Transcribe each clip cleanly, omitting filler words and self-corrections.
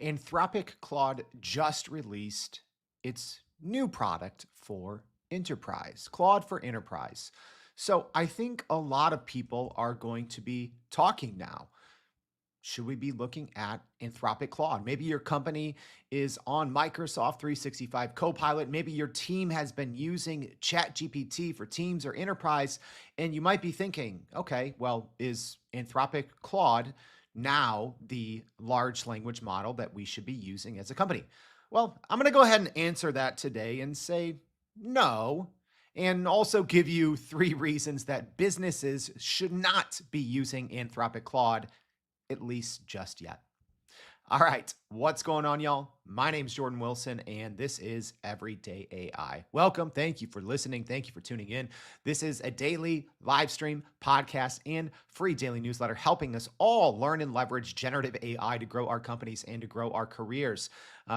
Anthropic Claude just released its new product for enterprise, Claude for Enterprise. So I think a lot of people are going to be talking now. Should we be looking at Anthropic Claude? Maybe your company is on Microsoft 365 Copilot. Maybe your team has been using ChatGPT for Teams or Enterprise, and you might be thinking, okay, well, is Anthropic Claude now the large language model that we should be using as a company? Well, I'm going to go ahead and answer that today and say no, and also give you three reasons that businesses should not be using Anthropic Claude, at least just yet. All right, what's going on, y'all? My name's Jordan Wilson, and this is Everyday AI. Welcome. Thank you for listening. Thank you for tuning in. This is a daily live stream, podcast, and free daily newsletter helping us all learn and leverage generative AI to grow our companies and to grow our careers.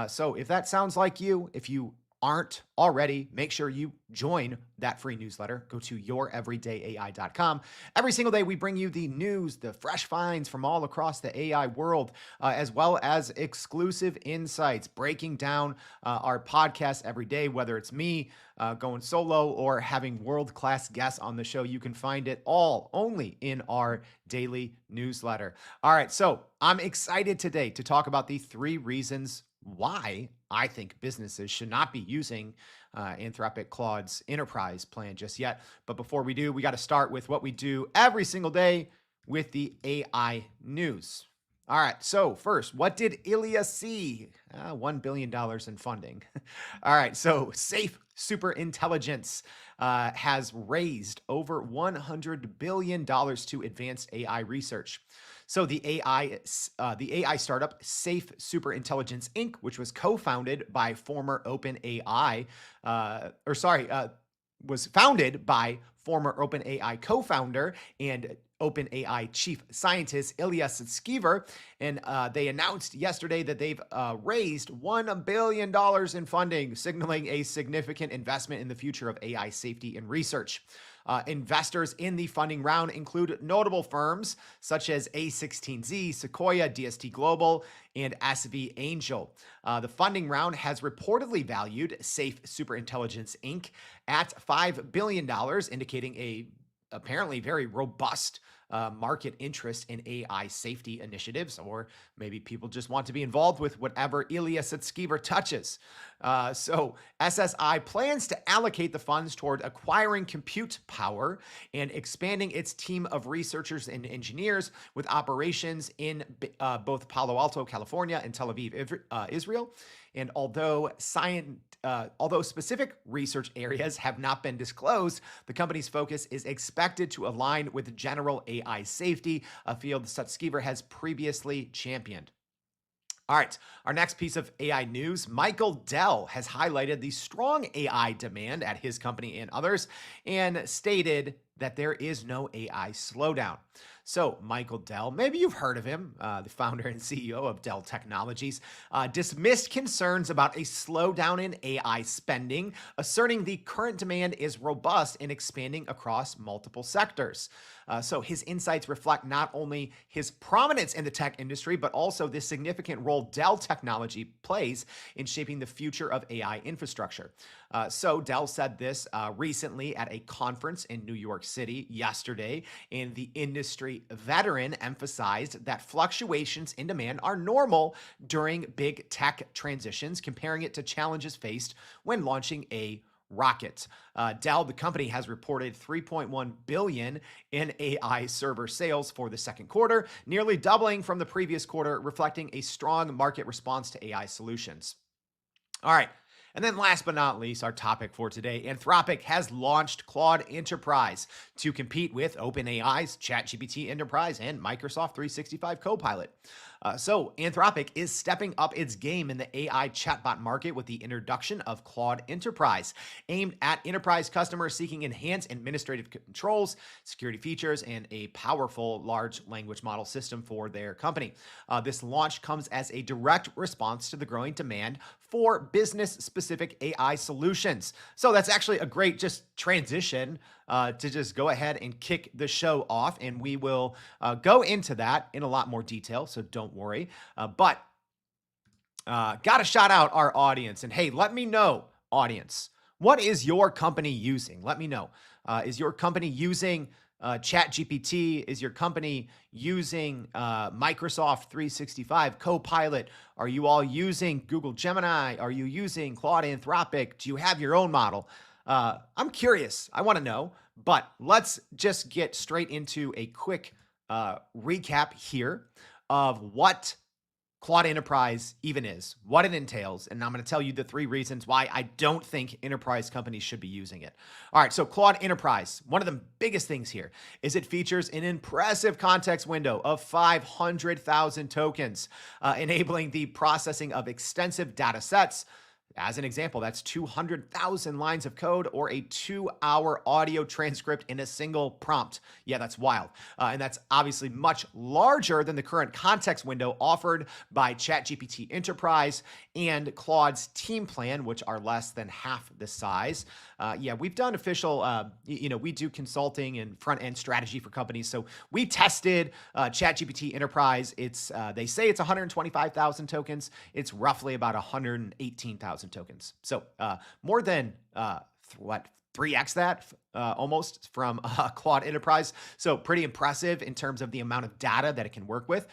So if that sounds like you, if you aren't already, make sure you join that free newsletter. Go to youreverydayai.com. Every single day, we bring you the news, the fresh finds from all across the AI world, as well as exclusive insights, breaking down our podcast every day, whether it's me going solo or having world-class guests on the show. You can find it all only in our daily newsletter. All right, so I'm excited today to talk about the three reasons why I think businesses should not be using Anthropic Claude's enterprise plan just yet. But before we do, we got to start with what we do every single day with the AI news. All right, so first, what did Ilya see? $1 billion in funding. All right, so Safe Superintelligence has raised over $100 billion to advance AI research. So the AI startup Safe Superintelligence Inc., which was co-founded by former OpenAI, was founded by former OpenAI co-founder and OpenAI chief scientist Ilya Sutskever, and they announced yesterday that they've raised $1 billion in funding, signaling a significant investment in the future of AI safety and research. Investors in the funding round include notable firms such as A16Z, Sequoia, DST Global, and SV Angel. The funding round has reportedly valued Safe Superintelligence Inc. at $5 billion, indicating a apparently very robust market interest in AI safety initiatives, or maybe people just want to be involved with whatever Ilya Sutskever touches. So SSI plans to allocate the funds toward acquiring compute power and expanding its team of researchers and engineers with operations in both Palo Alto, California, and Tel Aviv, Israel. And although specific research areas have not been disclosed, the company's focus is expected to align with general AI safety, a field Sutskever has previously championed. All right, our next piece of AI news. Michael Dell has highlighted the strong AI demand at his company and others and stated that there is no AI slowdown. So Michael Dell, maybe you've heard of him, the founder and CEO of Dell Technologies, dismissed concerns about a slowdown in AI spending, asserting the current demand is robust and expanding across multiple sectors. So his insights reflect not only his prominence in the tech industry, but also the significant role Dell Technology plays in shaping the future of AI infrastructure. So Dell said this recently at a conference in New York City yesterday, and the industry veteran emphasized that fluctuations in demand are normal during big tech transitions, comparing it to challenges faced when launching a rocket. Dell, the company, has reported $3.1 billion in AI server sales for the second quarter, nearly doubling from the previous quarter, reflecting a strong market response to AI solutions. All right. And then last but not least, our topic for today, Anthropic has launched Claude Enterprise to compete with OpenAI's ChatGPT Enterprise and Microsoft 365 Copilot. So Anthropic is stepping up its game in the AI chatbot market with the introduction of Claude Enterprise, aimed at enterprise customers seeking enhanced administrative controls, security features, and a powerful large language model system for their company. This launch comes as a direct response to the growing demand for business-specific AI solutions. So that's actually a great just transition to just go ahead and kick the show off, and we will go into that in a lot more detail, so don't worry. But Got to shout out our audience. And hey, let me know, audience, what is your company using? Let me know. Is your company using ChatGPT? Is your company using Microsoft 365 Copilot? Are you all using Google Gemini? Are you using Claude Anthropic? Do you have your own model? I'm curious. I want to know. But let's just get straight into a quick recap here of what Claude Enterprise even is, what it entails, and I'm going to tell you the 3 reasons why I don't think enterprise companies should be using it. All right, so Claude Enterprise, one of the biggest things here is it features an impressive context window of 500,000 tokens, enabling the processing of extensive data sets. As an example, that's 200,000 lines of code or a 2-hour audio transcript in a single prompt. Yeah, that's wild. And that's obviously much larger than the current context window offered by ChatGPT Enterprise and Claude's Team Plan, which are less than half the size. Yeah, we've done official, we do consulting and front-end strategy for companies. So we tested ChatGPT Enterprise. They say it's 125,000 tokens. It's roughly about 118,000 tokens. So more than 3x that almost from Claude Enterprise. So pretty impressive in terms of the amount of data that it can work with.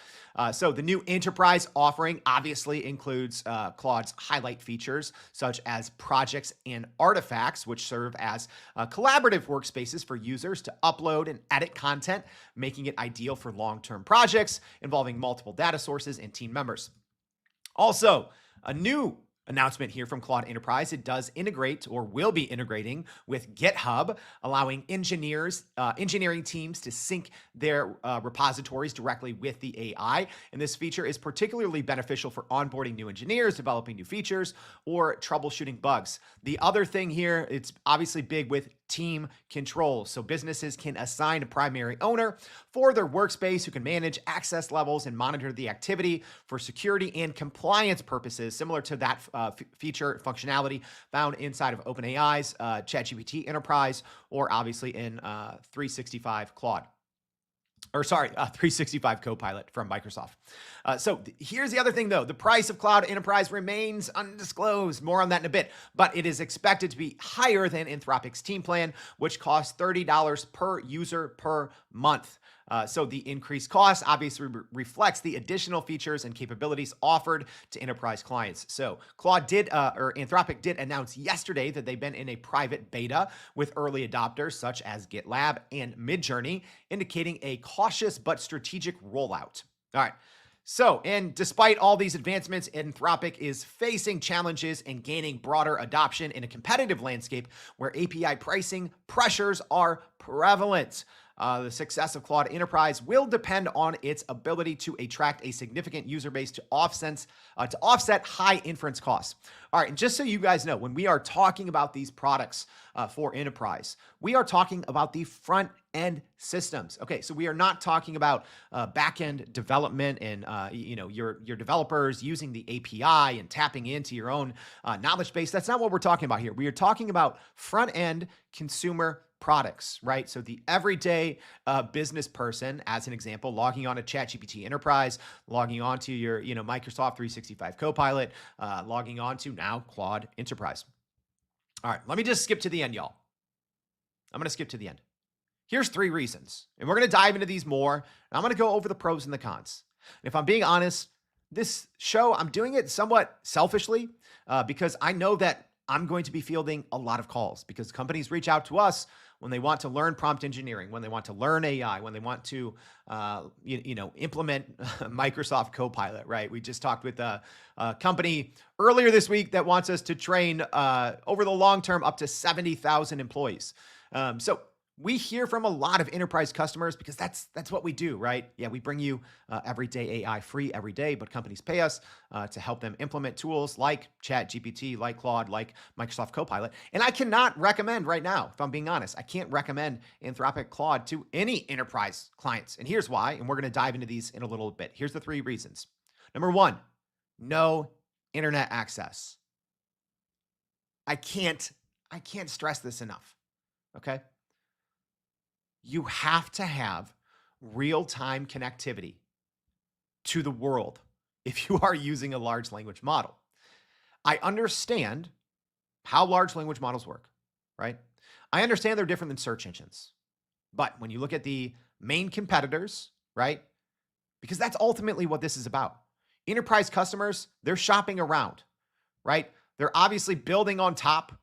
So the new Enterprise offering obviously includes Claude's highlight features, such as projects and artifacts, which serve as collaborative workspaces for users to upload and edit content, making it ideal for long-term projects involving multiple data sources and team members. Also, a new announcement here from Claude Enterprise. It does integrate or will be integrating with GitHub, allowing engineering teams to sync their repositories directly with the AI. And this feature is particularly beneficial for onboarding new engineers, developing new features, or troubleshooting bugs. The other thing here, it's obviously big with team control. So businesses can assign a primary owner for their workspace who can manage access levels and monitor the activity for security and compliance purposes, similar to that feature functionality found inside of OpenAI's ChatGPT Enterprise, or obviously in 365 Claude. 365 Copilot from Microsoft. So here's the other thing, though. The price of Claude Enterprise remains undisclosed. More on that in a bit. But it is expected to be higher than Anthropic's Team Plan, which costs $30 per user per month. So the increased cost obviously reflects the additional features and capabilities offered to enterprise clients. So Anthropic did announce yesterday that they've been in a private beta with early adopters such as GitLab and Midjourney, indicating a cautious but strategic rollout. All right. So, and despite all these advancements, Anthropic is facing challenges in gaining broader adoption in a competitive landscape where API pricing pressures are prevalent. The success of Claude Enterprise will depend on its ability to attract a significant user base to offset high inference costs. All right, and just so you guys know, when we are talking about these products for enterprise, we are talking about the front end systems. Okay, so we are not talking about back end development and your developers using the API and tapping into your own knowledge base. That's not what we're talking about here. We are talking about front end consumer products, right? So the everyday business person, as an example, logging on to ChatGPT Enterprise, logging on to your Microsoft 365 Copilot, logging on to now Claude Enterprise. All right, let me just skip to the end, y'all. I'm going to skip to the end. Here's 3 reasons, and we're going to dive into these more, and I'm going to go over the pros and the cons. And if I'm being honest, this show, I'm doing it somewhat selfishly because I know that I'm going to be fielding a lot of calls because companies reach out to us when they want to learn prompt engineering, when they want to learn AI, when they want to, implement Microsoft Copilot, right? We just talked with a company earlier this week that wants us to train over the long term up to 70,000 employees. So we hear from a lot of enterprise customers because that's what we do, right? Yeah, we bring you everyday AI free every day, but companies pay us to help them implement tools like ChatGPT, like Claude, like Microsoft Copilot. And I cannot recommend right now, if I'm being honest, I can't recommend Anthropic Claude to any enterprise clients. And here's why, and we're going to dive into these in a little bit. Here's the 3 reasons. Number 1, no internet access. I can't stress this enough, okay? You have to have real-time connectivity to the world if you are using a large language model. I understand how large language models work, right? I understand they're different than search engines. But when you look at the main competitors, right? Because that's ultimately what this is about. Enterprise customers, they're shopping around, right? They're obviously building on top,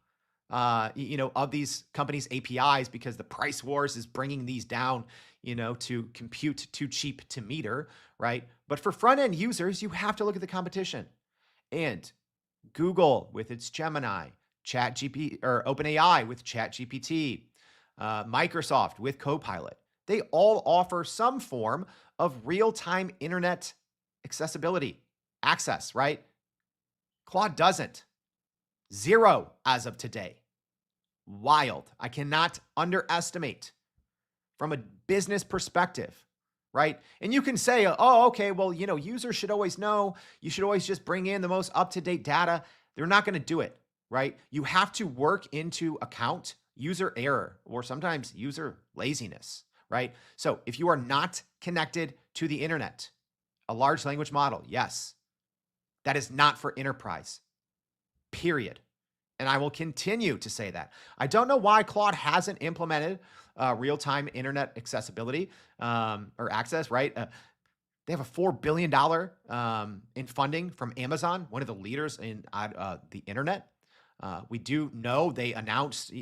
of these companies' APIs because the price wars is bringing these down, to compute too cheap to meter, right? But for front end users, you have to look at the competition. And Google with its Gemini, ChatGPT or OpenAI with ChatGPT, Microsoft with Copilot. They all offer some form of real-time internet accessibility, access, right? Claude doesn't. Zero as of today. Wild. I cannot underestimate from a business perspective, right? And you can say, oh, okay, well, users should always know. You should always just bring in the most up-to-date data. They're not going to do it, right? You have to work into account user error or sometimes user laziness, right? So if you are not connected to the internet, a large language model, yes, that is not for enterprise, period. And I will continue to say that. I don't know why Claude hasn't implemented real-time internet accessibility or access, right? They have a $4 billion in funding from Amazon, one of the leaders in the internet. We do know they announced,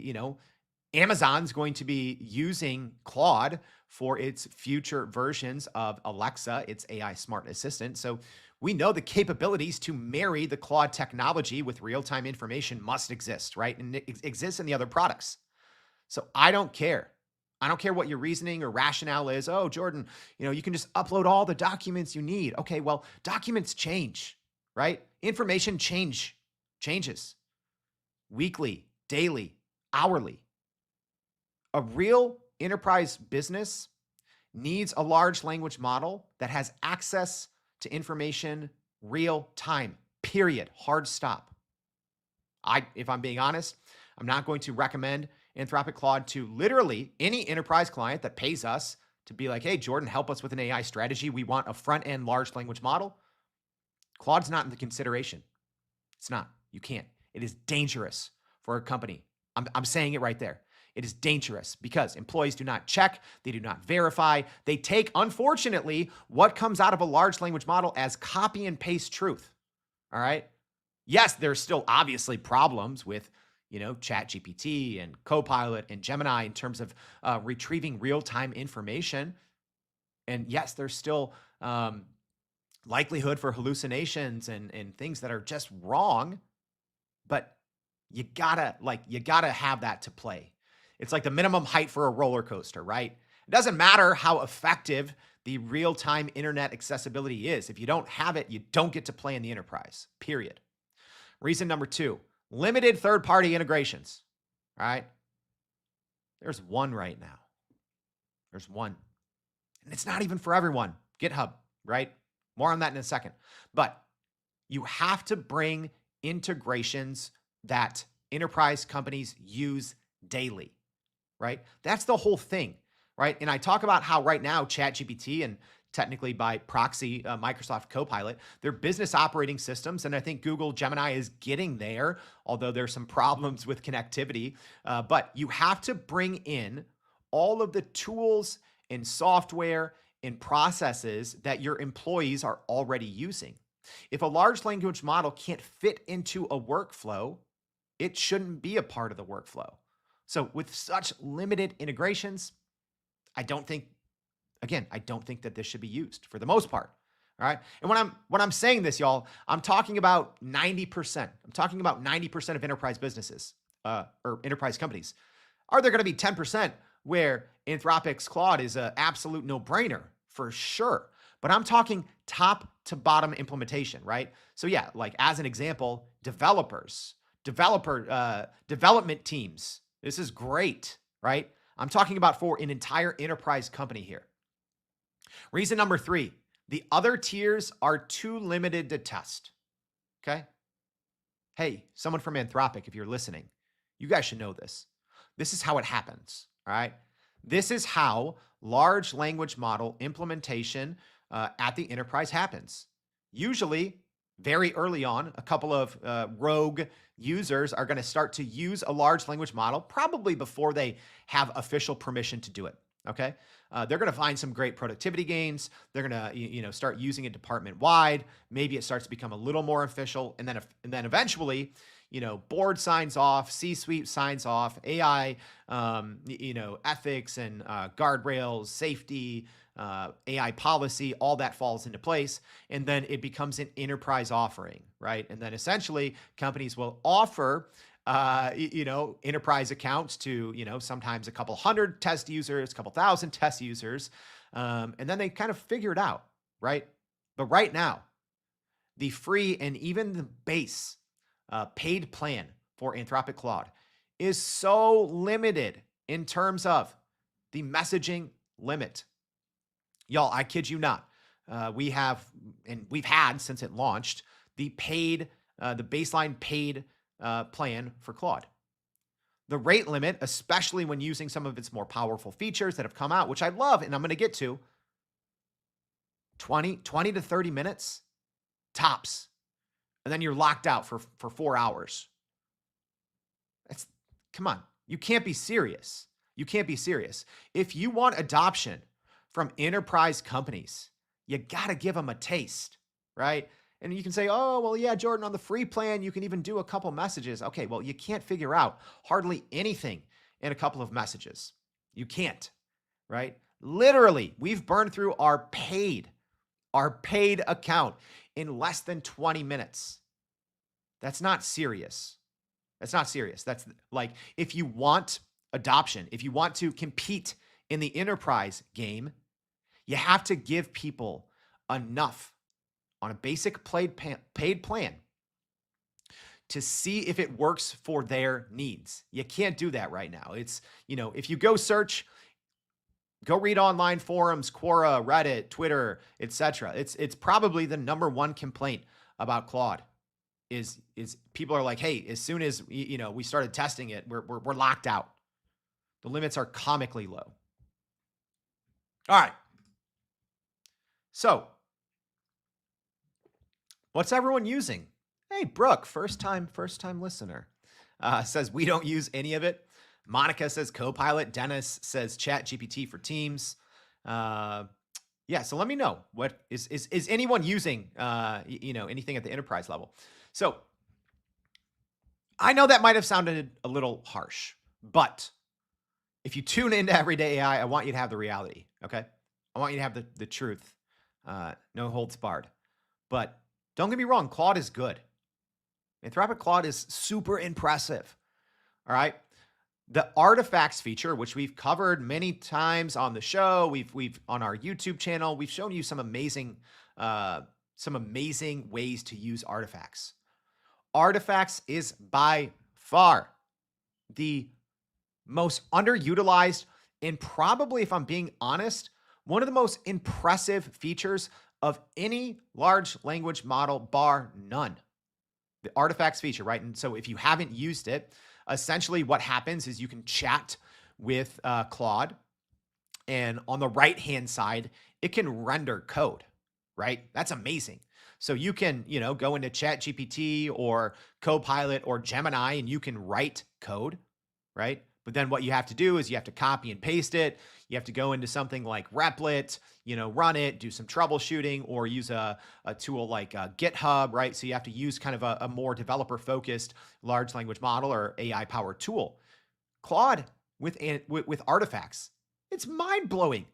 Amazon's going to be using Claude for its future versions of Alexa, its AI smart assistant. So we know the capabilities to marry the Claude technology with real-time information must exist, right? And it exists in the other products. So I don't care. I don't care what your reasoning or rationale is. Oh, Jordan, you can just upload all the documents you need. Okay, well, documents change, right? Information changes weekly, daily, hourly. A real enterprise business needs a large language model that has access to information real time, period. Hard stop. If I'm being honest, I'm not going to recommend Anthropic Claude to literally any enterprise client that pays us to be like, hey, Jordan, help us with an AI strategy. We want a front-end large language model. Claude's not in the consideration. It's not. You can't. It is dangerous for a company. I'm saying it right there. It is dangerous because employees do not check. They do not verify. They take, unfortunately, what comes out of a large language model as copy and paste truth. All right. Yes, there's still obviously problems with, ChatGPT and Copilot and Gemini in terms of retrieving real-time information. And yes, there's still likelihood for hallucinations and things that are just wrong. But you gotta have that to play. It's like the minimum height for a roller coaster, right? It doesn't matter how effective the real-time internet accessibility is. If you don't have it, you don't get to play in the enterprise, period. Reason number 2, limited third-party integrations, all right? There's one right now. There's one. And it's not even for everyone. GitHub, right? More on that in a second. But you have to bring integrations that enterprise companies use daily, right? That's the whole thing, right? And I talk about how right now ChatGPT and technically by proxy, Microsoft Copilot, they're business operating systems. And I think Google Gemini is getting there, although there's some problems with connectivity. But you have to bring in all of the tools and software and processes that your employees are already using. If a large language model can't fit into a workflow, it shouldn't be a part of the workflow. So with such limited integrations, I don't think that this should be used for the most part. All right. And when I'm saying this, y'all, I'm talking about 90%. I'm talking about 90% of enterprise businesses or enterprise companies. Are there going to be 10% where Anthropic's Claude is an absolute no-brainer? For sure. But I'm talking top to bottom implementation, right? So yeah, like as an example, development teams. This is great, right? I'm talking about for an entire enterprise company here. Reason number 3, the other tiers are too limited to test, okay? Hey, someone from Anthropic, if you're listening, you guys should know this. This is how it happens, all right? This is how large language model implementation at the enterprise happens. Usually, very early on, a couple of rogue users are going to start to use a large language model, probably before they have official permission to do it. Okay, they're going to find some great productivity gains. They're going to start using it department wide. Maybe it starts to become a little more official, and then eventually, board signs off, C-suite signs off, AI, ethics and guardrails, safety, AI policy, all that falls into place. And then it becomes an enterprise offering, right? And then essentially companies will offer, enterprise accounts to, sometimes a couple hundred test users, a couple thousand test users. And then they kind of figure it out, right? But right now, the free and even the base paid plan for Anthropic Claude is so limited in terms of the messaging limit. Y'all, I kid you not. We've had since it launched the baseline paid plan for Claude. The rate limit, especially when using some of its more powerful features that have come out, which I love and I'm going to get to, 20 to 30 minutes tops. And then you're locked out for 4 hours. Come on. You can't be serious. You can't be serious. If you want adoption from enterprise companies, you got to give them a taste, right? And you can say, oh, well, yeah, Jordan, on the free plan, you can even do a couple messages. Okay, well, you can't figure out hardly anything in a couple of messages. You can't, right? Literally, we've burned through our paid account in less than 20 minutes. That's not serious. That's not serious. That's like, if you want adoption, if you want to compete in the enterprise game, you have to give people enough on a basic paid plan to see if it works for their needs. You can't do that right now. It's, if you go search, go read online forums, Quora, Reddit, Twitter, etc. It's probably the number one complaint about Claude is people are like, hey, as soon as we started testing it, we're locked out. The limits are comically low. All right. So, what's everyone using? Hey, Brooke, first time listener, says we don't use any of it. Monica says Copilot. Dennis says Chat GPT for Teams. Yeah, so let me know, what is anyone using anything at the enterprise level? So I know that might have sounded a little harsh, but if you tune into Everyday AI, I want you to have the reality, okay? I want you to have the truth. No holds barred. But don't get me wrong, Claude is good. Anthropic Claude is super impressive. All right. The artifacts feature, which we've covered many times on the show, we've on our YouTube channel, we've shown you some amazing ways to use artifacts. Artifacts is by far the most underutilized and probably, if I'm being honest, one of the most impressive features of any large language model, bar none. The artifacts feature, right? And so if you haven't used it, essentially what happens is you can chat with Claude, and on the right-hand side, it can render code, right? That's amazing. So you can, go into Chat GPT or Copilot or Gemini, and you can write code, right? But then what you have to do is you have to copy and paste it. You have to go into something like Replit, run it, do some troubleshooting, or use a tool like GitHub, right? So you have to use kind of a more developer-focused large language model or AI-powered tool. Claude with artifacts, it's mind-blowing.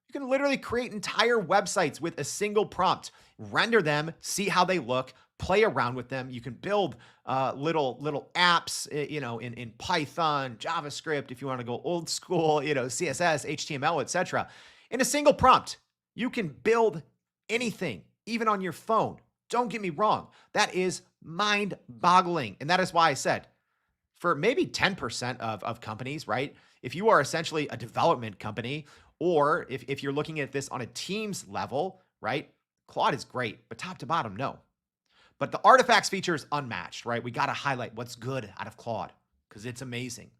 You can literally create entire websites with a single prompt, render them, see how they look, play around with them. You can build little apps, in Python, JavaScript, if you want to go old school, CSS, HTML, etc. In a single prompt, you can build anything, even on your phone. Don't get me wrong. That is mind-boggling. And that is why I said, for maybe 10% of companies, right? If you are essentially a development company, or if you're looking at this on a teams level, right? Claude is great, but top to bottom, no. But the artifacts feature is unmatched, right? We got to highlight what's good out of Claude because it's amazing.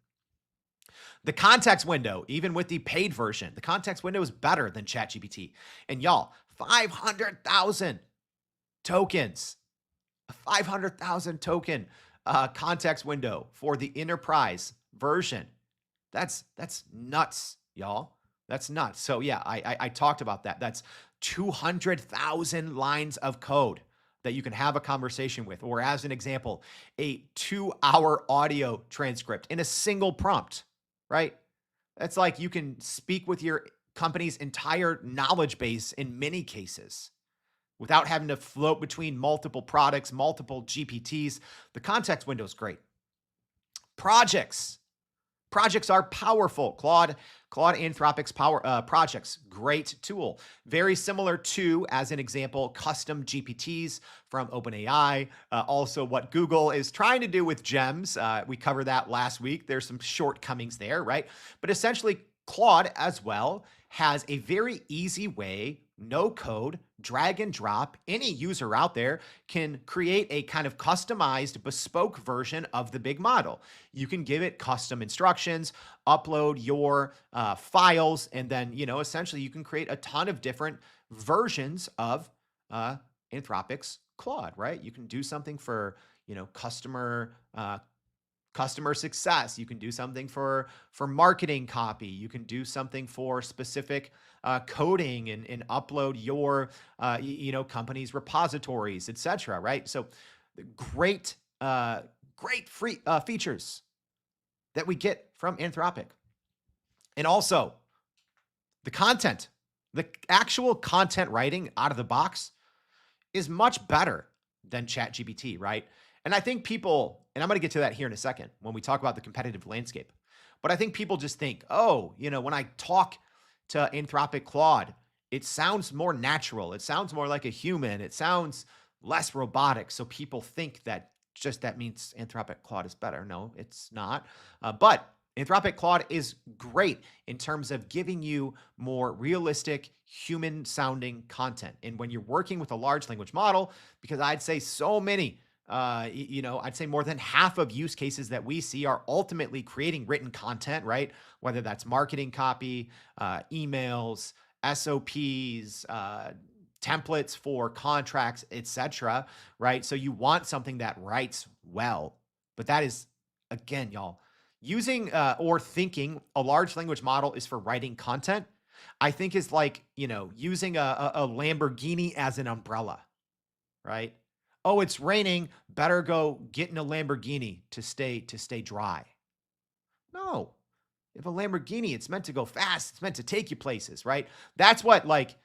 The context window, even with the paid version, the context window is better than ChatGPT. And y'all, 500,000 tokens, a 500,000 token context window for the enterprise version. That's nuts, y'all. That's nuts. So yeah, I talked about that. That's 200,000 lines of code that you can have a conversation with, or as an example, a 2-hour audio transcript in a single prompt, right? That's like you can speak with your company's entire knowledge base in many cases without having to float between multiple products, multiple GPTs. The context window is great. Projects. Projects are powerful. Claude Anthropic's projects, great tool. Very similar to, as an example, custom GPTs from OpenAI. Also what Google is trying to do with GEMS. We covered that last week. There's some shortcomings there, right? But essentially, Claude as well has a very easy way, no code, drag and drop. Any user out there can create a kind of customized, bespoke version of the big model. You can give it custom instructions, upload your files, and then, essentially you can create a ton of different versions of Anthropic's Claude, right? You can do something for, customer success. You can do something for marketing copy. You can do something for specific coding and upload your company's repositories, etc. Right? So great free features that we get from Anthropic, and also the content, the actual content writing out of the box is much better than ChatGPT, right? And I think people, and I'm going to get to that here in a second when we talk about the competitive landscape, but I think people just think, when I talk to Anthropic Claude, it sounds more natural. It sounds more like a human. It sounds less robotic. So people think that means Anthropic Claude is better. No, it's not. But Anthropic Claude is great in terms of giving you more realistic, human-sounding content. And when you're working with a large language model, because I'd say so many, I'd say more than half of use cases that we see are ultimately creating written content, right? Whether that's marketing copy, emails, SOPs, templates for contracts, etc., right? So you want something that writes well. But that is, again, y'all, using or thinking a large language model is for writing content, I think is like, using a Lamborghini as an umbrella, right? Oh, it's raining, better go get in a Lamborghini to stay dry. No. If a Lamborghini, it's meant to go fast. It's meant to take you places, right? That's what, like,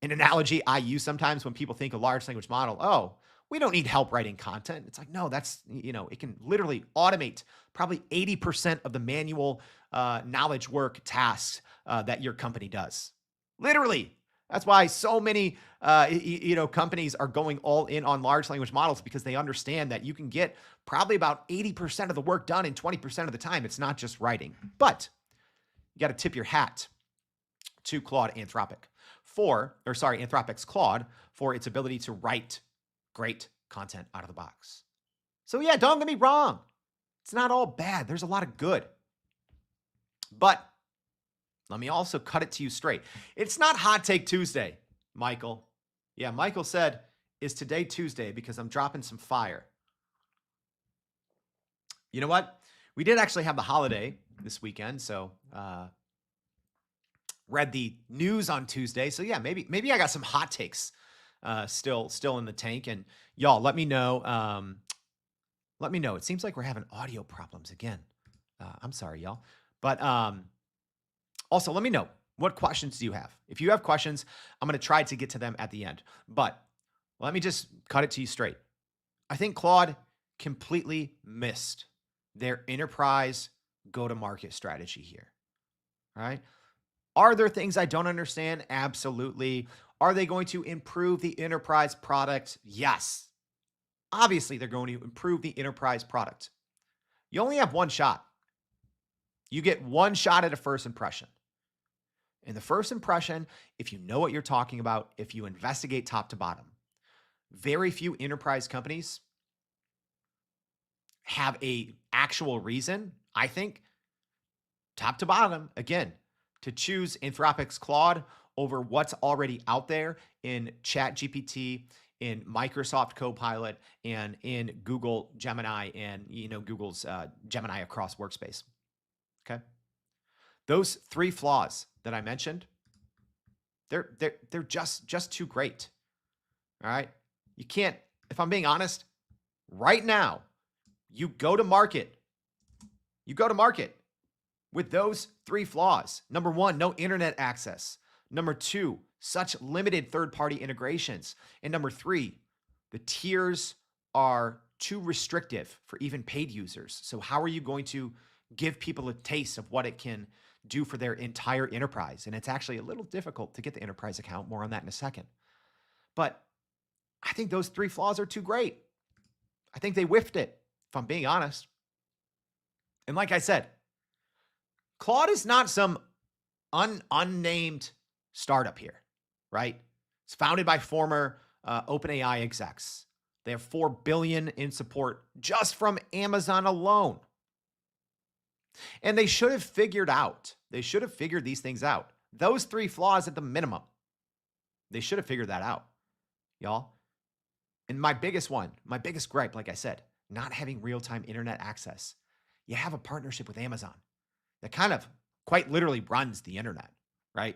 an analogy I use sometimes when people think a large language model, oh, we don't need help writing content. It's like, no, that's, it can literally automate probably 80% of the manual knowledge work tasks that your company does. Literally. That's why so many, companies are going all in on large language models, because they understand that you can get probably about 80% of the work done in 20% of the time. It's not just writing. But you got to tip your hat to Anthropic's Claude for its ability to write great content out of the box. So yeah, don't get me wrong. It's not all bad. There's a lot of good. But let me also cut it to you straight. It's not Hot Take Tuesday, Michael. Yeah, Michael said, is today Tuesday because I'm dropping some fire. You know what? We did actually have the holiday this weekend, so read the news on Tuesday. So yeah, maybe I got some hot takes still in the tank. And y'all, let me know. Let me know. It seems like we're having audio problems again. I'm sorry, y'all. But also, let me know, what questions do you have? If you have questions, I'm going to try to get to them at the end. But let me just cut it to you straight. I think Claude completely missed their enterprise go-to-market strategy here. All right? Are there things I don't understand? Absolutely. Are they going to improve the enterprise product? Yes. Obviously, they're going to improve the enterprise product. You only have one shot. You get one shot at a first impression. And the first impression, if you know what you're talking about, if you investigate top to bottom, very few enterprise companies have a actual reason, I think, top to bottom, again, to choose Anthropic's Claude over what's already out there in ChatGPT in Microsoft Copilot and in Google Gemini and Google's Gemini across workspace. Okay. Those three flaws that I mentioned, they're just too great. All right. You can't, if I'm being honest, right now, you go to market with those three flaws. Number one, no internet access. Number two, such limited third-party integrations. And number three, the tiers are too restrictive for even paid users. So how are you going to give people a taste of what it can do for their entire enterprise? And it's actually a little difficult to get the enterprise account. More on that in a second. But I think those three flaws are too great. I think they whiffed it, if I'm being honest. And like I said, Claude is not some unnamed startup here, right? It's founded by former OpenAI execs. They have $4 billion in support just from Amazon alone. And they should have figured these things out. Those three flaws at the minimum. They should have figured that out, y'all. And my biggest gripe, like I said, not having real-time internet access. You have a partnership with Amazon that kind of quite literally runs the internet, right?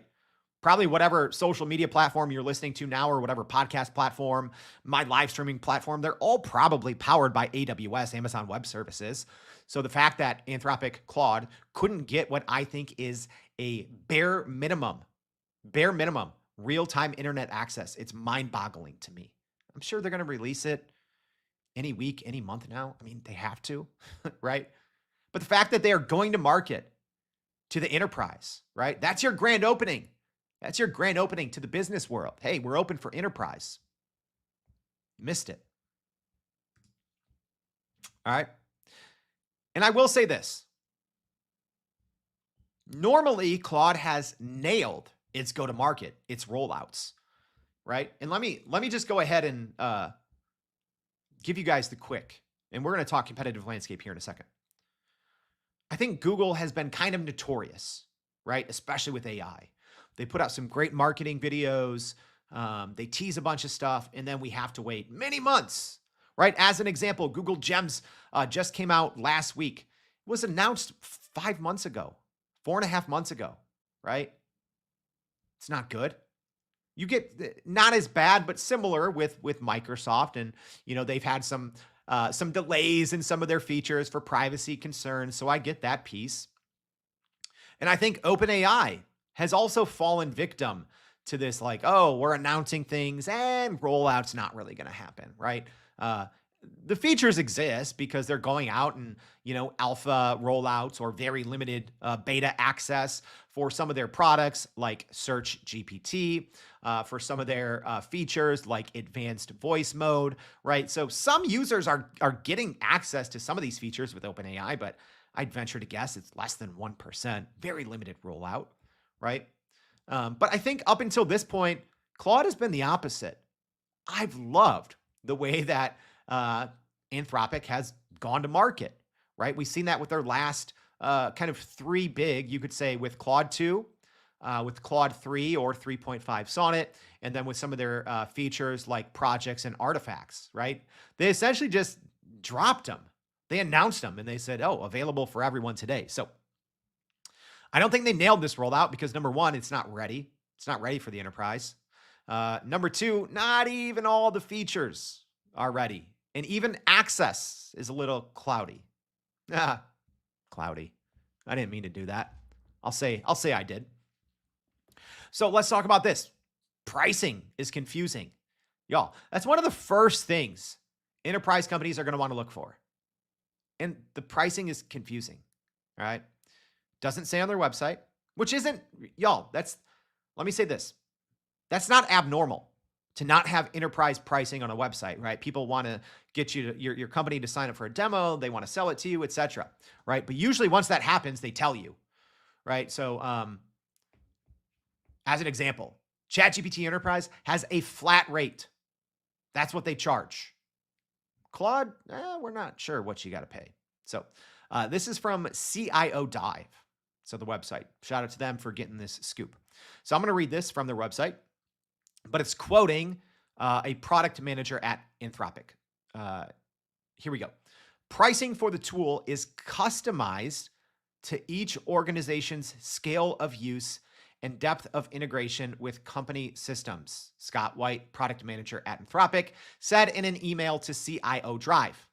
Probably whatever social media platform you're listening to now or whatever podcast platform, my live streaming platform, they're all probably powered by AWS, Amazon Web Services. So the fact that Anthropic Claude couldn't get what I think is a bare minimum real-time internet access, it's mind-boggling to me. I'm sure they're going to release it any week, any month now. I mean, they have to, right? But the fact that they are going to market to the enterprise, right? That's your grand opening. That's your grand opening to the business world. Hey, we're open for enterprise. Missed it. All right. And I will say this. Normally, Claude has nailed its go-to-market, its rollouts, right? And let me just go ahead and give you guys the quick, and we're going to talk competitive landscape here in a second. I think Google has been kind of notorious, right? Especially with AI. They put out some great marketing videos. They tease a bunch of stuff, and then we have to wait many months, right? As an example, Google Gems just came out last week. It was announced 5 months ago, 4.5 months ago, right? It's not good. You get not as bad, but similar with Microsoft, and they've had some delays in some of their features for privacy concerns. So I get that piece. And I think OpenAI has also fallen victim to this, like, oh, we're announcing things and rollout's not really going to happen, right? The features exist because they're going out and, alpha rollouts or very limited beta access for some of their products like Search GPT, for some of their features like advanced voice mode, right? So some users are getting access to some of these features with OpenAI, but I'd venture to guess it's less than 1%, very limited rollout, right? But I think up until this point, Claude has been the opposite. I've loved the way that Anthropic has gone to market, right? We've seen that with their last kind of three big, you could say, with Claude 2, with Claude 3 or 3.5 Sonnet, and then with some of their features like projects and artifacts, right? They essentially just dropped them. They announced them and they said, oh, available for everyone today. So I don't think they nailed this rollout because number one, it's not ready. It's not ready for the enterprise. Number two, not even all the features are ready. And even access is a little cloudy. Cloudy. I didn't mean to do that. I'll say I did. So let's talk about this. Pricing is confusing. Y'all, that's one of the first things enterprise companies are going to want to look for. And the pricing is confusing, all right? Doesn't say on their website, which isn't, y'all, let me say this. That's not abnormal to not have enterprise pricing on a website, right? People want to get your company to sign up for a demo. They want to sell it to you, etc., right? But usually once that happens, they tell you, right? So as an example, ChatGPT Enterprise has a flat rate. That's what they charge. Claude, we're not sure what you got to pay. So this is from CIO Dive, so the website. Shout out to them for getting this scoop. So I'm going to read this from their website, but it's quoting a product manager at Anthropic. Here we go. Pricing for the tool is customized to each organization's scale of use and depth of integration with company systems, Scott White, product manager at Anthropic, said in an email to CIO Drive.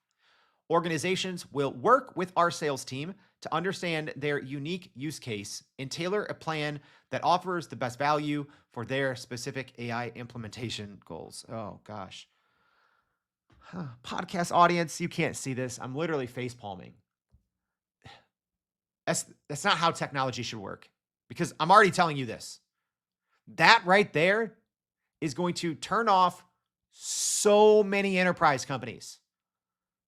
Organizations will work with our sales team to understand their unique use case and tailor a plan that offers the best value for their specific AI implementation goals. Oh, gosh. Podcast audience, you can't see this. I'm literally face palming. That's not how technology should work, because I'm already telling you this. That right there is going to turn off so many enterprise companies.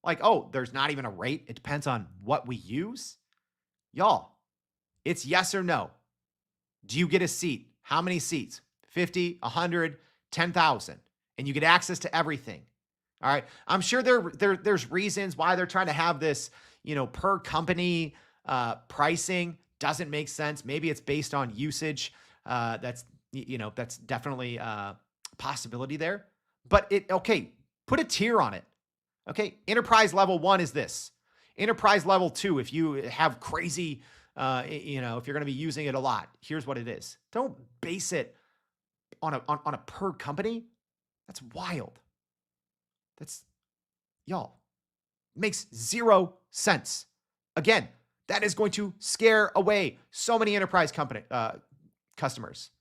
Like, oh, there's not even a rate. It depends on what we use. Y'all, it's yes or no. Do you get a seat? How many seats? 50, 100, 10,000. And you get access to everything. All right. I'm sure there's reasons why they're trying to have this, per company pricing. Doesn't make sense. Maybe it's based on usage. That's definitely a possibility there. But put a tier on it. Okay, enterprise level 1 is this. Enterprise level 2, if you have crazy, if you're going to be using it a lot, here's what it is. Don't base it on a per company. That's wild. Y'all, makes zero sense. Again, that is going to scare away so many enterprise customers.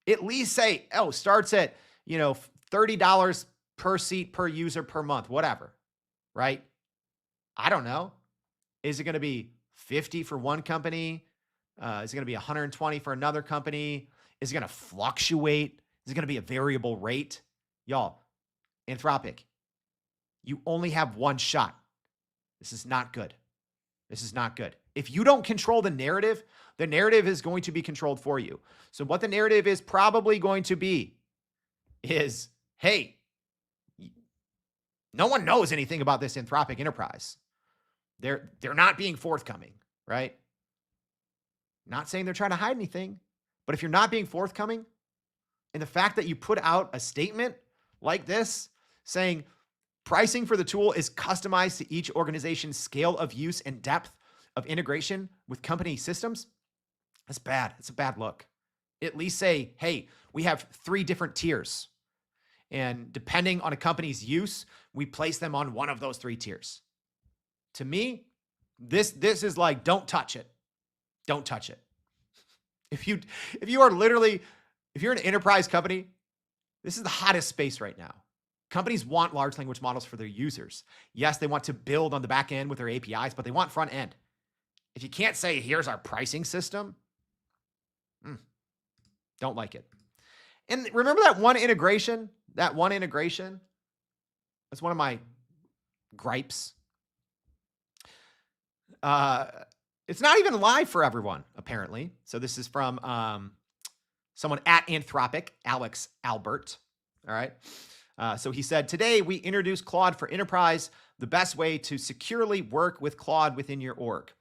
At least say, starts at, $30 per seat, per user, per month, whatever. Right? I don't know. Is it going to be 50 for one company? Is it going to be 120 for another company? Is it going to fluctuate? Is it going to be a variable rate? Y'all, Anthropic, you only have one shot. This is not good. This is not good. If you don't control the narrative is going to be controlled for you. So what the narrative is probably going to be is, hey, no one knows anything about this Anthropic enterprise. They're not being forthcoming, right? Not saying they're trying to hide anything, but if you're not being forthcoming, and the fact that you put out a statement like this saying pricing for the tool is customized to each organization's scale of use and depth of integration with company systems, that's bad. It's a bad look. At least say, hey, we have 3 different tiers. And depending on a company's use, we place them on one of those 3 tiers. To me, this is like, don't touch it. Don't touch it. If you're an enterprise company, this is the hottest space right now. Companies want large language models for their users. Yes, they want to build on the back end with their APIs, but they want front end. If you can't say, here's our pricing system, don't like it. And remember that one integration? That's one of my gripes. It's not even live for everyone, apparently. So this is from someone at Anthropic, Alex Albert. All right. So he said, today we introduced Claude for Enterprise, the best way to securely work with Claude within your org.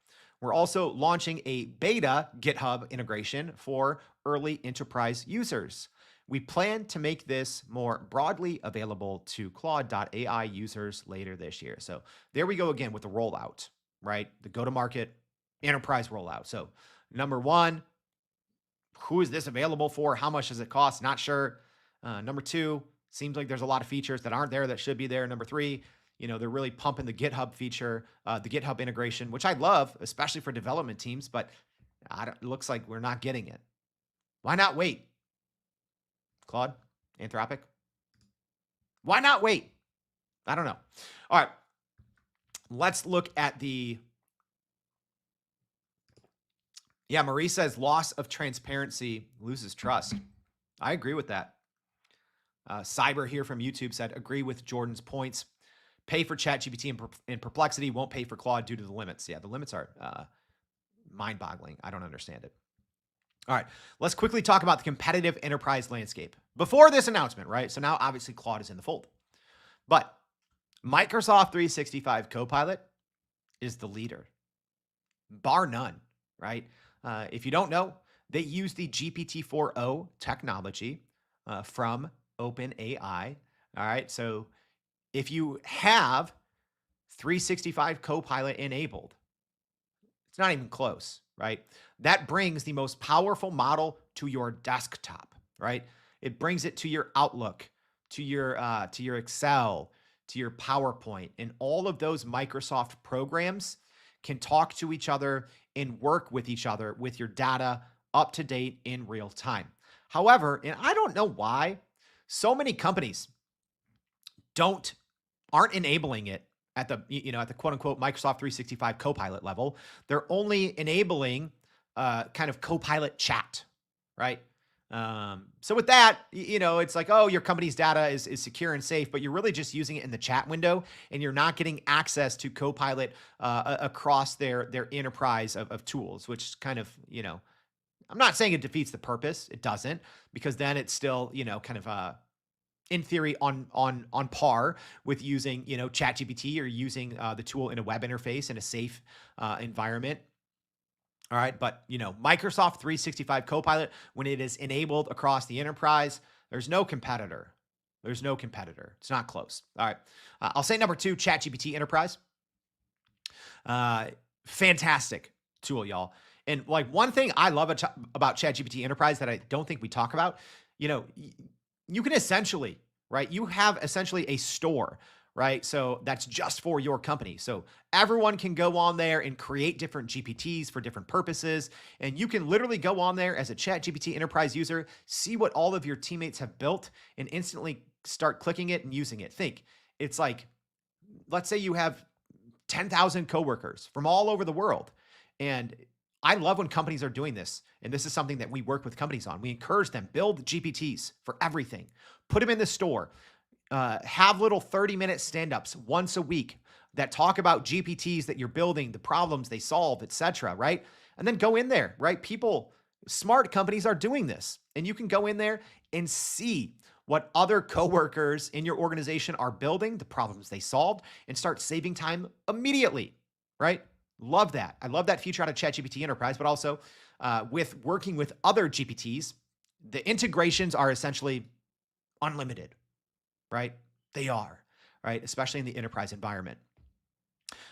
We're also launching a beta GitHub integration for early enterprise users. We plan to make this more broadly available to Claude.ai users later this year. So there we go again with the rollout, right? The go-to-market enterprise rollout. So number 1, who is this available for? How much does it cost? Not sure. Number 2, seems like there's a lot of features that aren't there that should be there. Number 3, they're really pumping the GitHub feature, the GitHub integration, which I love, especially for development teams, but it looks like we're not getting it. Why not wait? Claude, Anthropic? Why not wait? I don't know. All right. Let's look at Marie says loss of transparency loses trust. I agree with that. Cyber here from YouTube said, agree with Jordan's points. Pay for ChatGPT and Perplexity, won't pay for Claude due to the limits. Yeah, the limits are mind-boggling. I don't understand it. All right, let's quickly talk about the competitive enterprise landscape. Before this announcement, right? So now obviously Claude is in the fold. But Microsoft 365 Copilot is the leader, bar none, right? If you don't know, they use the GPT-4o technology from OpenAI. All right. So if you have 365 Copilot enabled, it's not even close, right? That brings the most powerful model to your desktop, right? It brings it to your Outlook, to your Excel, to your PowerPoint, and all of those Microsoft programs can talk to each other and work with each other with your data up to date in real time. However, and I don't know why so many companies don't aren't enabling it at the at the quote unquote Microsoft 365 Copilot level. They're only enabling kind of Copilot chat, right? So with that, it's like, oh, your company's data is secure and safe, but you're really just using it in the chat window, and you're not getting access to Copilot across their enterprise of tools, which kind of, I'm not saying it defeats the purpose. It doesn't, because then it's still, kind of in theory on par with using ChatGPT or using the tool in a web interface in a safe environment. All right, but Microsoft 365 Copilot, when it is enabled across the enterprise, there's no competitor. There's no competitor. It's not close. All right, I'll say number 2, ChatGPT Enterprise. Fantastic tool, y'all. And like, one thing I love about ChatGPT Enterprise that I don't think we talk about, you can essentially, right? You have essentially a store, right? So that's just for your company. So everyone can go on there and create different GPTs for different purposes. And you can literally go on there as a ChatGPT Enterprise user, see what all of your teammates have built, and instantly start clicking it and using it. Think, it's like, let's say you have 10,000 coworkers from all over the world. And I love when companies are doing this. And this is something that we work with companies on. We encourage them, build GPTs for everything, put them in the store, have little 30-minute stand-ups once a week that talk about GPTs that you're building, the problems they solve, etc. Right? And then go in there, right? Smart companies are doing this. And you can go in there and see what other coworkers in your organization are building, the problems they solved, and start saving time immediately, right? Love that. I love that feature out of ChatGPT Enterprise, but also with working with other GPTs, the integrations are essentially unlimited, right? They are, right? Especially in the enterprise environment.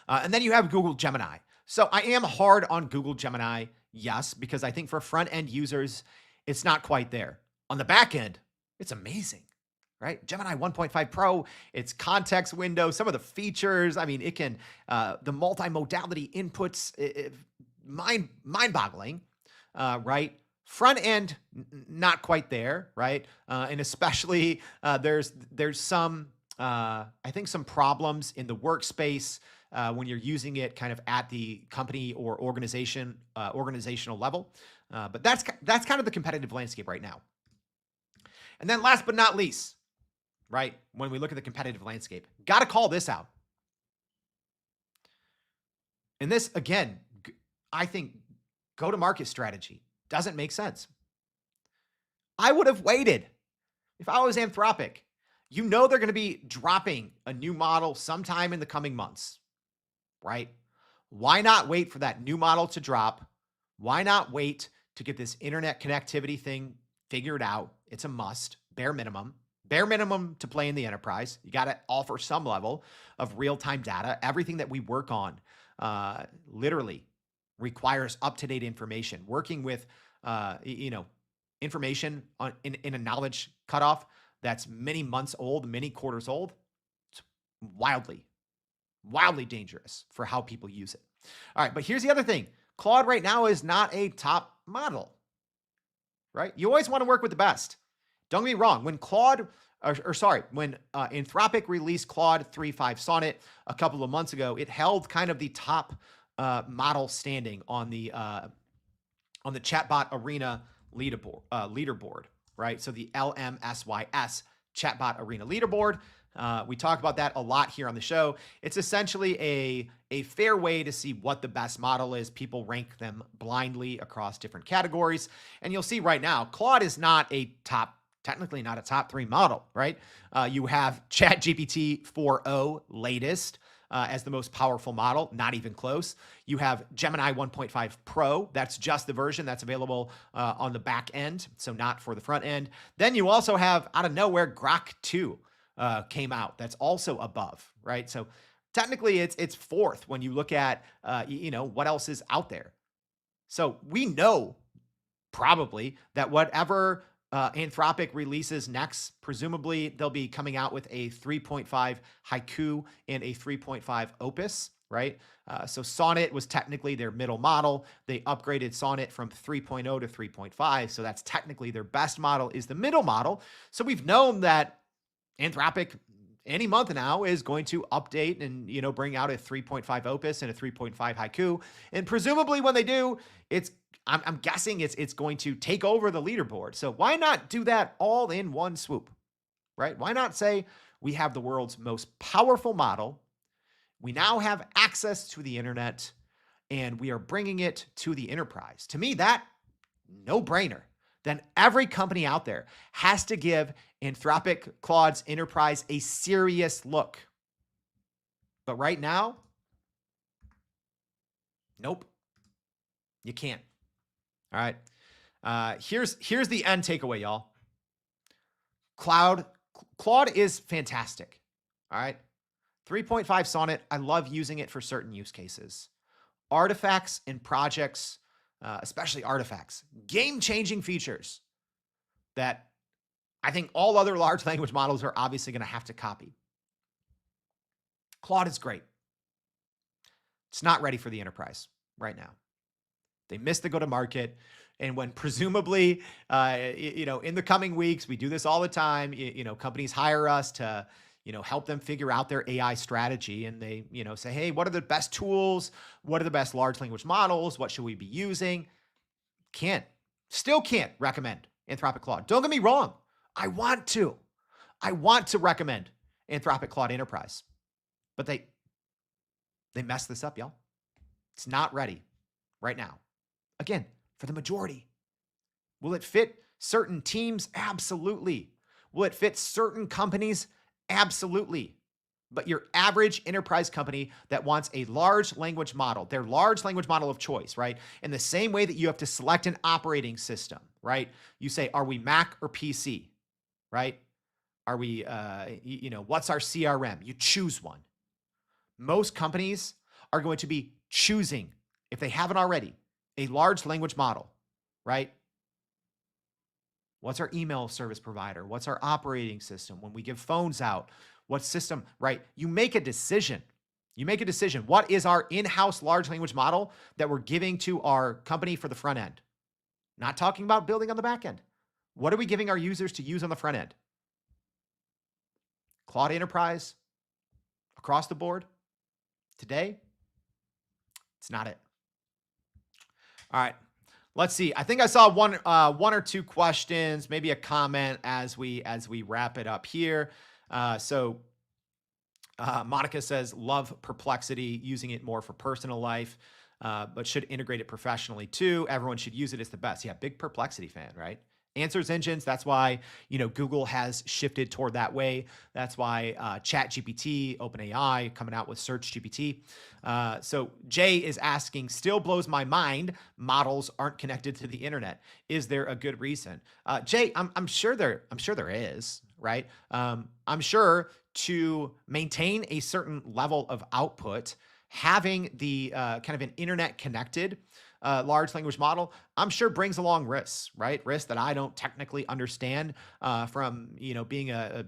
And then you have Google Gemini. So I am hard on Google Gemini, yes, because I think for front-end users, it's not quite there. On the back end, it's amazing, right? Gemini 1.5 Pro, its context window, some of the features. I mean, it can, the multimodality inputs, mind-boggling, right? Front end, not quite there, right? And especially there's some, I think some problems in the workspace when you're using it kind of at the company or organizational level. But that's kind of the competitive landscape right now. And then last but not least, right, when we look at the competitive landscape, got to call this out. And this, again, I think go-to-market strategy doesn't make sense. I would have waited. If I was Anthropic, they're going to be dropping a new model sometime in the coming months, right? Why not wait for that new model to drop? Why not wait to get this internet connectivity thing figured out? It's a must, bare minimum to play in the enterprise. You got to offer some level of real-time data. Everything that we work on literally requires up-to-date information. Working with, information in a knowledge cutoff that's many months old, many quarters old, it's wildly dangerous for how people use it. All right, but here's the other thing. Claude right now is not a top model, right? You always want to work with the best. Don't get me wrong. When Anthropic released Claude 3.5 Sonnet a couple of months ago, it held kind of the top model standing on the chatbot arena leaderboard, right? So the LMSYS chatbot arena leaderboard. We talk about that a lot here on the show. It's essentially a fair way to see what the best model is. People rank them blindly across different categories. And you'll see right now, Claude is technically not a top 3 model, right? You have ChatGPT 4o latest as the most powerful model, not even close. You have Gemini 1.5 Pro. That's just the version that's available on the back end, so not for the front end. Then you also have, out of nowhere, Grok 2. came out that's also above, right? So technically it's fourth when you look at, what else is out there. So we know probably that whatever Anthropic releases next, presumably they'll be coming out with a 3.5 Haiku and a 3.5 Opus, right? So Sonnet was technically their middle model. They upgraded Sonnet from 3.0 to 3.5. So that's technically their best model is the middle model. So we've known that Anthropic any month now is going to update and bring out a 3.5 Opus and a 3.5 Haiku, and presumably when they do, I'm guessing it's going to take over the leaderboard. So why not do that all in one swoop, right? Why not say we have the world's most powerful model, we now have access to the internet, and we are bringing it to the enterprise? To me, that no brainer. Then every company out there has to give Anthropic Claude's enterprise a serious look. But right now, nope, you can't. All right. Here's the end takeaway, y'all. Claude is fantastic. All right. 3.5 Sonnet, I love using it for certain use cases. Artifacts and projects, especially artifacts, game-changing features that I think all other large language models are obviously going to have to copy. Claude is great. It's not ready for the enterprise right now. They missed the go-to-market. And when presumably, in the coming weeks, we do this all the time, companies hire us to, help them figure out their AI strategy. And they, say, hey, what are the best tools? What are the best large language models? What should we be using? Still can't recommend Anthropic Claude. Don't get me wrong. I want to recommend Anthropic Claude Enterprise, but they messed this up, y'all. It's not ready right now. Again, for the majority. Will it fit certain teams? Absolutely. Will it fit certain companies? Absolutely. But your average enterprise company that wants a large language model, their large language model of choice, right? In the same way that you have to select an operating system, right? You say, are we Mac or PC, right? Are we, what's our CRM? You choose one. Most companies are going to be choosing, if they haven't already, a large language model, right? What's our email service provider? What's our operating system? When we give phones out, what system, right? You make a decision. What is our in-house large language model that we're giving to our company for the front end? Not talking about building on the back end. What are we giving our users to use on the front end? Claude Enterprise, across the board, today, it's not it. All right, let's see. I think I saw one or two questions, maybe a comment as we wrap it up here. So Monica says, love Perplexity, using it more for personal life, but should integrate it professionally too. Everyone should use it. It's the best. Yeah, big Perplexity fan, right? Answers engines. That's why, Google has shifted toward that way. That's why ChatGPT, OpenAI coming out with Search GPT. So Jay is asking, still blows my mind. Models aren't connected to the internet. Is there a good reason? Jay, I'm sure there is, right? I'm sure to maintain a certain level of output, having the kind of an internet connected large language model, I'm sure brings along risks, right? Risks that I don't technically understand from, being a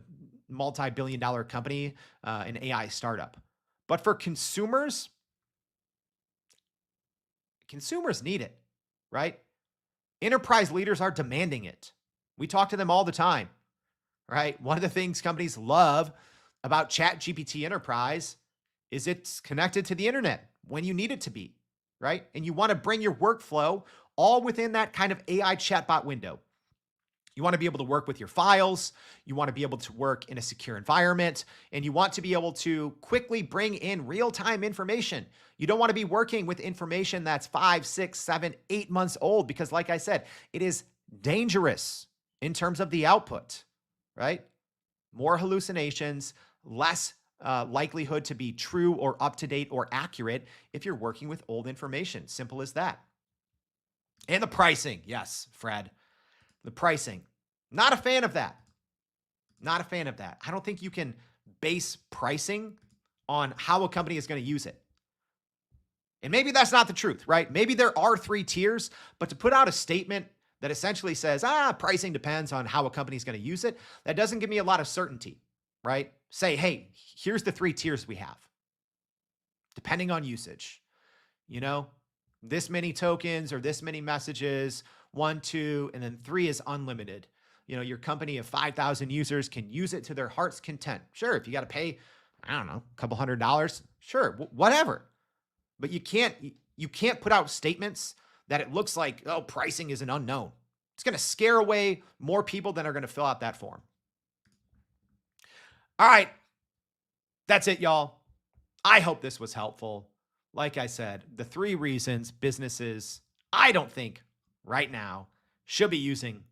multi-billion-dollar company, an AI startup. But for consumers need it, right? Enterprise leaders are demanding it. We talk to them all the time, right? One of the things companies love about ChatGPT Enterprise is it's connected to the internet when you need it to be, right? And you want to bring your workflow all within that kind of AI chatbot window. You want to be able to work with your files. You want to be able to work in a secure environment, and you want to be able to quickly bring in real-time information. You don't want to be working with information that's 5, 6, 7, 8 months old because, like I said, it is dangerous in terms of the output, right? More hallucinations, less likelihood to be true or up-to-date or accurate if you're working with old information. Simple as that. And the pricing. Yes, Fred. The pricing. Not a fan of that. Not a fan of that. I don't think you can base pricing on how a company is going to use it. And maybe that's not the truth, right? Maybe there are 3 tiers, but to put out a statement that essentially says, pricing depends on how a company is going to use it, that doesn't give me a lot of certainty, right? Say, hey, here's the 3 tiers we have, depending on usage. You know, this many tokens or this many messages, 1, 2, and then 3 is unlimited. You know, your company of 5,000 users can use it to their heart's content. Sure, if you got to pay, I don't know, a couple $100, sure, whatever. But you can't put out statements that it looks like, oh, pricing is an unknown. It's going to scare away more people than are going to fill out that form. All right. That's it, y'all. I hope this was helpful. Like I said, the 3 reasons businesses, I don't think right now, should be using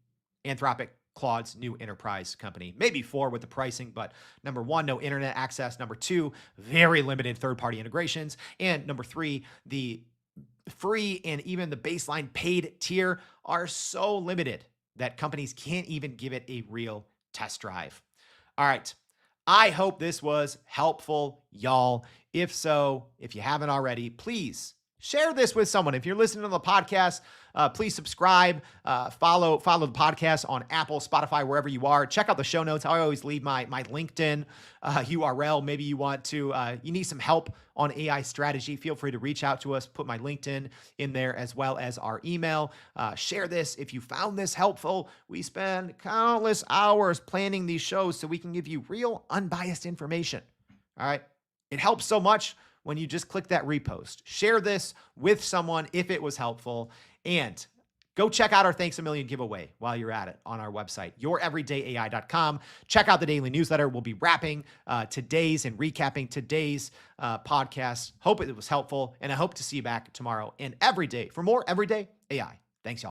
Anthropic Claude's new enterprise company. Maybe 4 with the pricing, but number 1, no internet access. Number 2, very limited third-party integrations. And number 3, the free and even the baseline paid tier are so limited that companies can't even give it a real test drive. All right. I hope this was helpful, y'all. If so, if you haven't already, please share this with someone. If you're listening to the podcast, please subscribe, follow the podcast on Apple, Spotify, wherever you are. Check out the show notes. I always leave my LinkedIn URL. Maybe you want to, you need some help on AI strategy. Feel free to reach out to us. Put my LinkedIn in there as well as our email. Share this if you found this helpful. We spend countless hours planning these shows so we can give you real, unbiased information. All right. It helps so much when you just click that repost. Share this with someone if it was helpful. And go check out our Thanks a Million giveaway while you're at it on our website, youreverydayai.com. Check out the daily newsletter. We'll be wrapping today's and recapping today's podcast. Hope it was helpful, and I hope to see you back tomorrow and every day for more Everyday AI. Thanks, y'all.